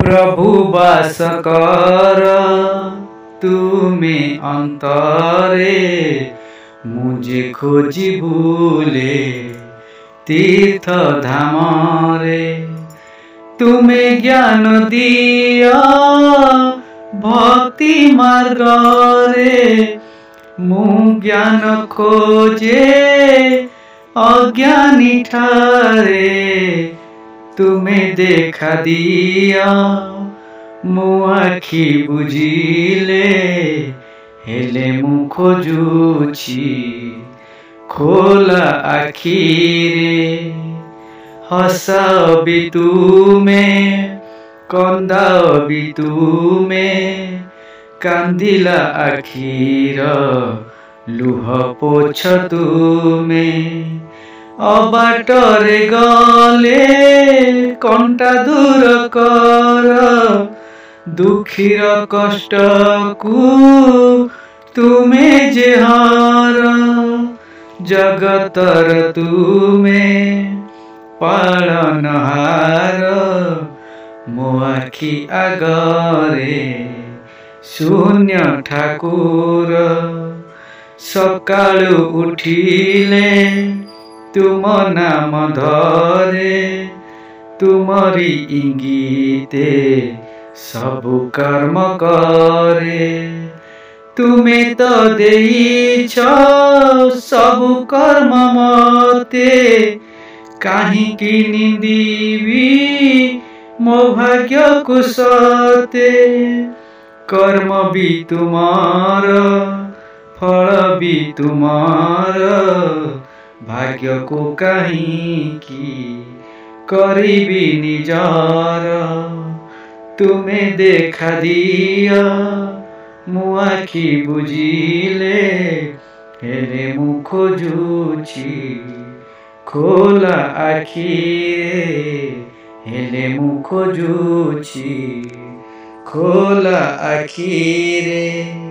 प्रभु बास कर तुमे अंतरे मुझे खोजी भूले तीर्थ धामरे तुमे ज्ञान दिया भक्ति मार्ग रे मु ज्ञान खोजे अज्ञानी ठारे तुमे देखा दिया मु आखि बुझिले हेले मु खोजुछि खोला आखि रे हसा भी तुमे कंदा भी तुमे कांदिला आखिर लुह पोछ तुमे अबाटरे गले कंटा दूर कर दुखीर कष्ट को तुमे जे हार जगतर तुमे पालनहार मो आखि आगरे शून्य ठाकुर सकाळु उठिले तुम नाम धरे तुमरी इंगिते सबु कर्म करे तुमे तो देइछ सबु कर्म मते काहींकि निंदिबी मो भाग्य को सते कर्म भी तुमार फल भी तुमार भाग्य को काहींकि करिबी निजार तुमे देखा दिया मु आखि बुझिले हेले मु खोजुछि खोला आखि हेले मु खोजुछि खोला आखि रे।